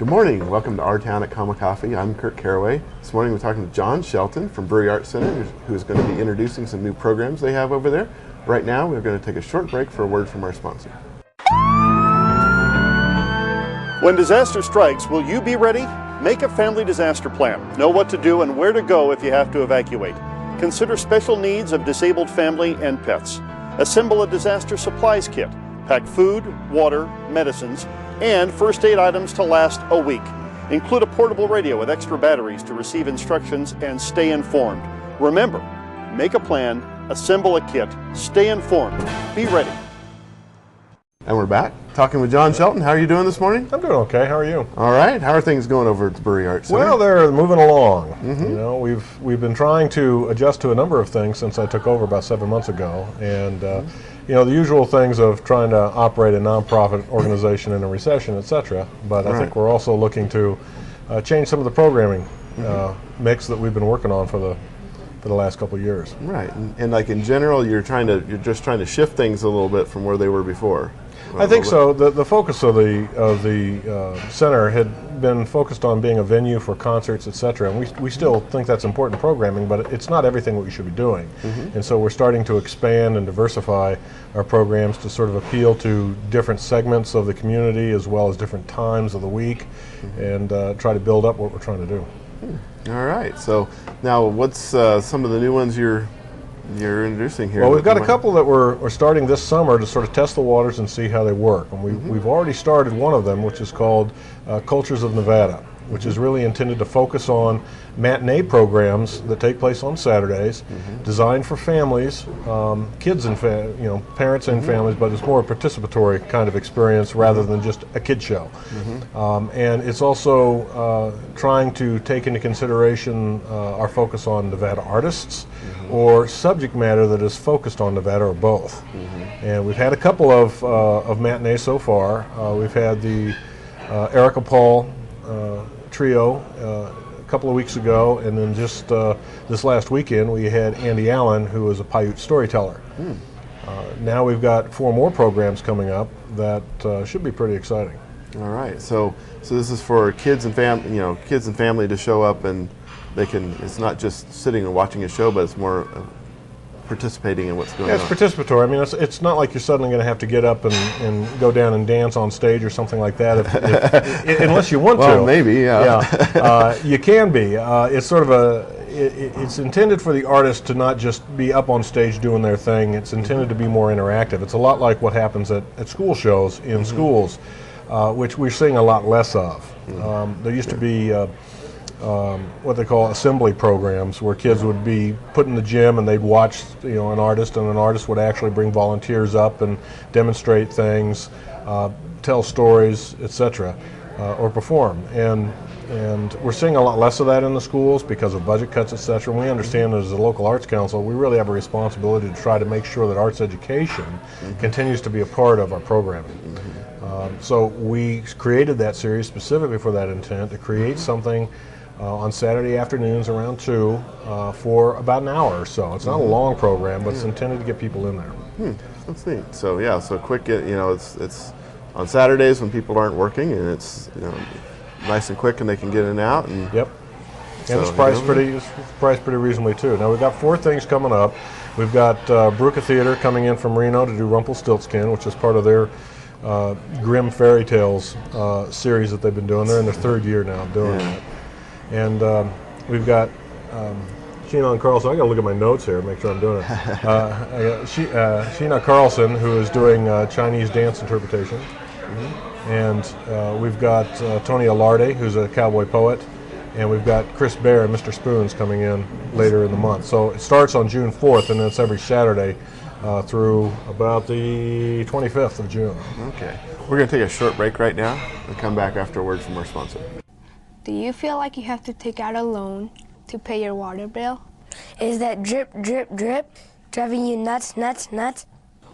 Good morning. Welcome to OurTown at Comma Coffee. I'm Kurt Caraway. This morning we're talking to John Shelton from Brewery Arts Center, who's going to be introducing some new programs they have over there. Right now we're going to take a short break for a word from our sponsor. When disaster strikes, will you be ready? Make a family disaster plan. Know what to do and where to go if you have to evacuate. Consider special needs of disabled family and pets. Assemble a disaster supplies kit. Pack food, water, medicines, and first aid items to last a week. Include a portable radio with extra batteries to receive instructions and stay informed. Remember, make a plan, assemble a kit, stay informed, be ready. And we're back talking with John Shelton. How are you doing this morning? I'm doing okay. How are you? All right. How are things going over at the Brewery Arts Center? Well, they're moving along. You know, we've been trying to adjust to a number of things since I took over about 7 months ago, and you know, the usual things of trying to operate a nonprofit organization in a recession, etc. But I think we're also looking to change some of the programming mix that we've been working on for the last couple of years. Right. And like in general, you're just trying to shift things a little bit from where they were before. I think so. The focus of the center had been focused on being a venue for concerts, etc. And we still think that's important programming, but it's not everything what we should be doing. And so we're starting to expand and diversify our programs to sort of appeal to different segments of the community as well as different times of the week, and try to build up what we're trying to do. All right. So now, what's some of the new ones you're introducing here? Well, we've got a couple that we're starting this summer to sort of test the waters and see how they work. And we've already started one of them, which is called Cultures of Nevada, which is really intended to focus on matinee programs that take place on Saturdays, designed for families, kids and parents and families, but it's more a participatory kind of experience rather than just a kid show. And it's also trying to take into consideration our focus on Nevada artists or subject matter that is focused on Nevada, or both. And we've had a couple of matinees so far. We've had the Erica Paul trio a couple of weeks ago, and then just this last weekend we had Andy Allen, who is a Paiute storyteller. Now we've got 4 more programs coming up that should be pretty exciting. All right. So this is for kids and family to show up, and they can. It's not just sitting and watching a show, but it's more participating in what's going on. It's participatory. I mean, it's not like you're suddenly going to have to get up and go down and dance on stage or something like that, unless you want to. Well, maybe, yeah. You can be. It's sort of it's intended for the artist to not just be up on stage doing their thing. It's intended to be more interactive. It's a lot like what happens at school shows in schools, which we're seeing a lot less of. There used to be what they call assembly programs, where kids would be put in the gym and they'd watch an artist, and an artist would actually bring volunteers up and demonstrate things, tell stories, etc., or perform. And we're seeing a lot less of that in the schools because of budget cuts, etc. And we understand that as a local arts council, we really have a responsibility to try to make sure that arts education continues to be a part of our programming. So we created that series specifically for that intent, to create something on Saturday afternoons around 2 for about an hour or so. It's not a long program, but it's intended to get people in there. That's neat. So yeah, so quick. It's on Saturdays when people aren't working, and it's nice and quick, and they can get in and out. And yep. And it's priced pretty reasonably too. Now we've got 4 things coming up. We've got Bruca Theater coming in from Reno to do Rumpelstiltskin, which is part of their Grimm Fairy Tales series that they've been doing. They're in their 3rd year now doing that. And we've got Sheena Carlson. I got to look at my notes here, make sure I'm doing it. Sheena Carlson, who is doing Chinese dance interpretation, and we've got Tony Alarde, who's a cowboy poet, and we've got Chris Bear and Mr. Spoons coming in later in the month. So it starts on June 4th, and it's every Saturday through about the 25th of June. Okay. We're going to take a short break right now and come back after a word from our sponsor. Do you feel like you have to take out a loan to pay your water bill? Is that drip, drip, drip driving you nuts, nuts, nuts?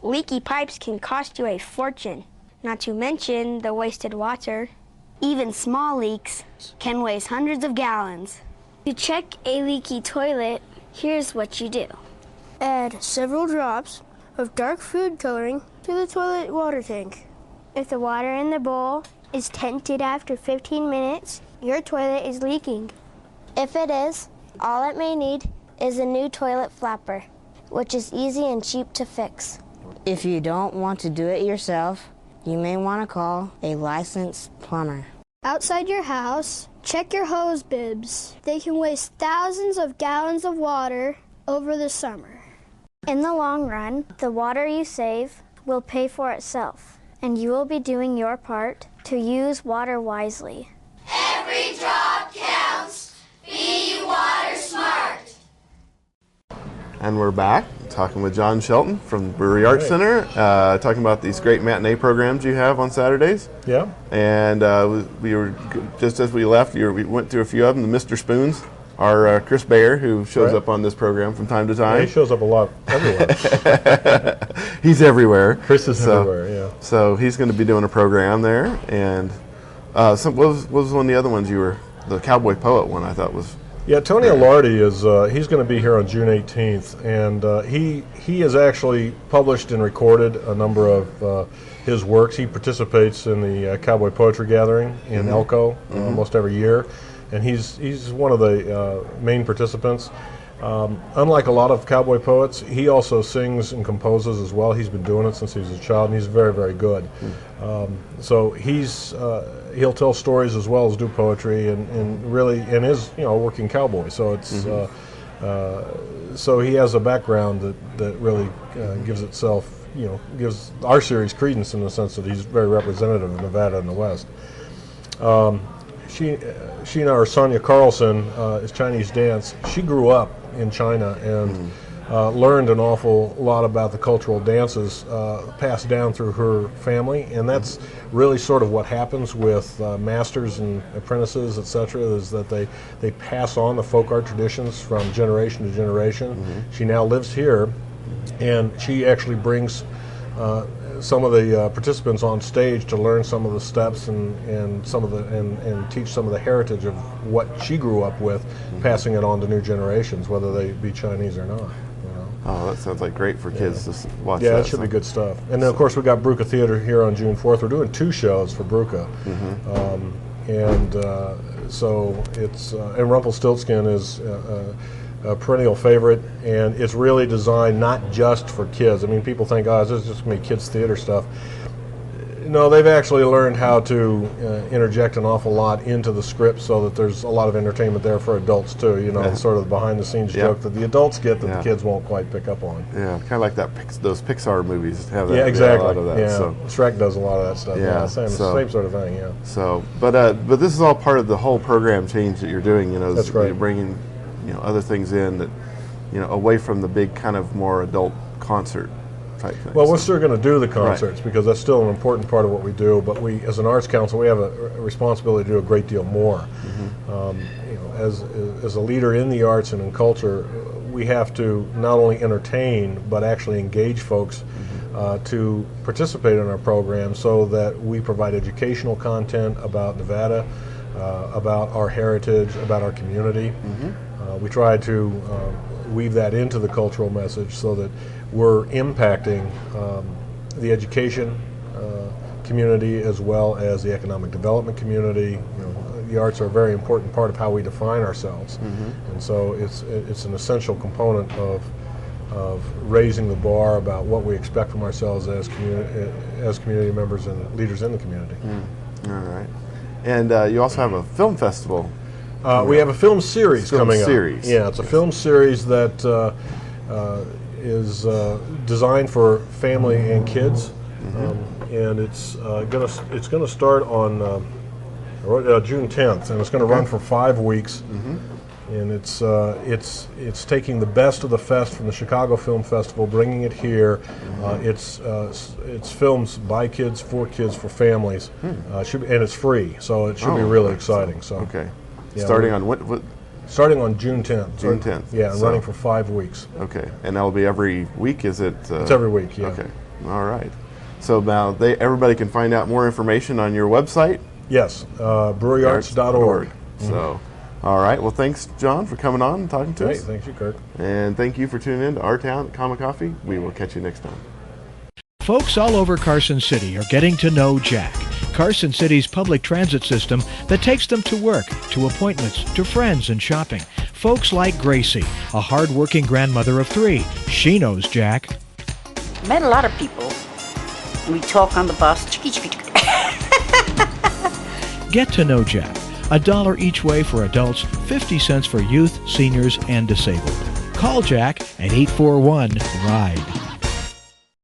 Leaky pipes can cost you a fortune, not to mention the wasted water. Even small leaks can waste hundreds of gallons. To check a leaky toilet, here's what you do. Add several drops of dark food coloring to the toilet water tank. If the water in the bowl is tinted after 15 minutes, your toilet is leaking. If it is, all it may need is a new toilet flapper, which is easy and cheap to fix. If you don't want to do it yourself, you may want to call a licensed plumber. Outside your house, check your hose bibs. They can waste thousands of gallons of water over the summer. In the long run, the water you save will pay for itself, and you will be doing your part to use water wisely. Every drop counts. Be water smart. And we're back talking with John Shelton from Brewery Arts Center, talking about these great matinee programs you have on Saturdays. Yeah. And we were, just as we left, we went through a few of them. The Mr. Spoons, our Chris Bayer, who shows up on this program from time to time. Yeah, he shows up a lot everywhere. He's everywhere. Chris is everywhere, yeah. So he's going to be doing a program there. And what was one of the other ones you were, the Cowboy Poet one I thought was... Yeah, Tony Alardi is, he's going to be here on June 18th, and he has actually published and recorded a number of his works. He participates in the Cowboy Poetry Gathering in Elko almost every year, and he's one of the main participants. Unlike a lot of cowboy poets, he also sings and composes as well. He's been doing it since he was a child, and he's very, very good. So he'll tell stories as well as do poetry, and really, and is a working cowboy. So it's so he has a background that really gives itself, gives our series credence in the sense that he's very representative of Nevada and the West. Sheena, or Sonia Carlson, is Chinese dance. She grew up in China and learned an awful lot about the cultural dances passed down through her family, and that's really sort of what happens with masters and apprentices, etc., is that they pass on the folk art traditions from generation to generation. She now lives here, and she actually brings some of the participants on stage to learn some of the steps and some of the and teach some of the heritage of what she grew up with, passing it on to new generations, whether they be Chinese or not. Oh, that sounds like great for kids to watch. Yeah, it should be good stuff. And then of course we got Bruca Theater here on June 4th. We're doing 2 shows for Bruca, so it's and Rumpelstiltskin is a perennial favorite, and it's really designed not just for kids. I mean, people think, oh, this is just going to be kids' theater stuff. No, they've actually learned how to interject an awful lot into the script so that there's a lot of entertainment there for adults too, sort of the behind-the-scenes joke that the adults get that the kids won't quite pick up on. Yeah, kind of like those Pixar movies have that. Yeah, exactly. A lot of that, so. Shrek does a lot of that stuff. Yeah, same sort of thing, yeah. So, but this is all part of the whole program change that you're doing, That's right. You're bringing, other things in that, away from the big kind of more adult concert type thing. Well, we're still going to do the concerts because that's still an important part of what we do, but we, as an arts council, we have a responsibility to do a great deal more. As a leader in the arts and in culture, we have to not only entertain, but actually engage folks to participate in our program so that we provide educational content about Nevada, about our heritage, about our community. We try to weave that into the cultural message so that we're impacting the education community as well as the economic development community. The arts are a very important part of how we define ourselves, and so it's an essential component of raising the bar about what we expect from ourselves as community members and leaders in the community. All right, and you also have a film festival. We have a film series coming up. Yeah, it's a film series that is designed for family and kids, and it's gonna start on June 10th, and it's going to run for 5 weeks. And it's taking the best of the fest from the Chicago Film Festival, bringing it here. It's films by kids, for families, and it's free, so it should be really exciting. So okay, yeah, starting on what? Starting on June 10th. June 10th. Yeah, and running for 5 weeks. Okay, and that'll be every week, is it? It's every week, yeah. Okay, all right. So now everybody can find out more information on your website? Yes, breweryarts.org. So, all right. Well, thanks, John, for coming on and talking to us. Thank you, Kirk. And thank you for tuning in to OurTown at Common Coffee. We will catch you next time. Folks all over Carson City are getting to know Jack. Carson City's public transit system that takes them to work, to appointments, to friends and shopping. Folks like Gracie, a hard-working grandmother of 3. She knows Jack. Met a lot of people. We talk on the bus. Get to know Jack. $1 each way for adults, 50 cents for youth, seniors, and disabled. Call Jack at 841-RIDE.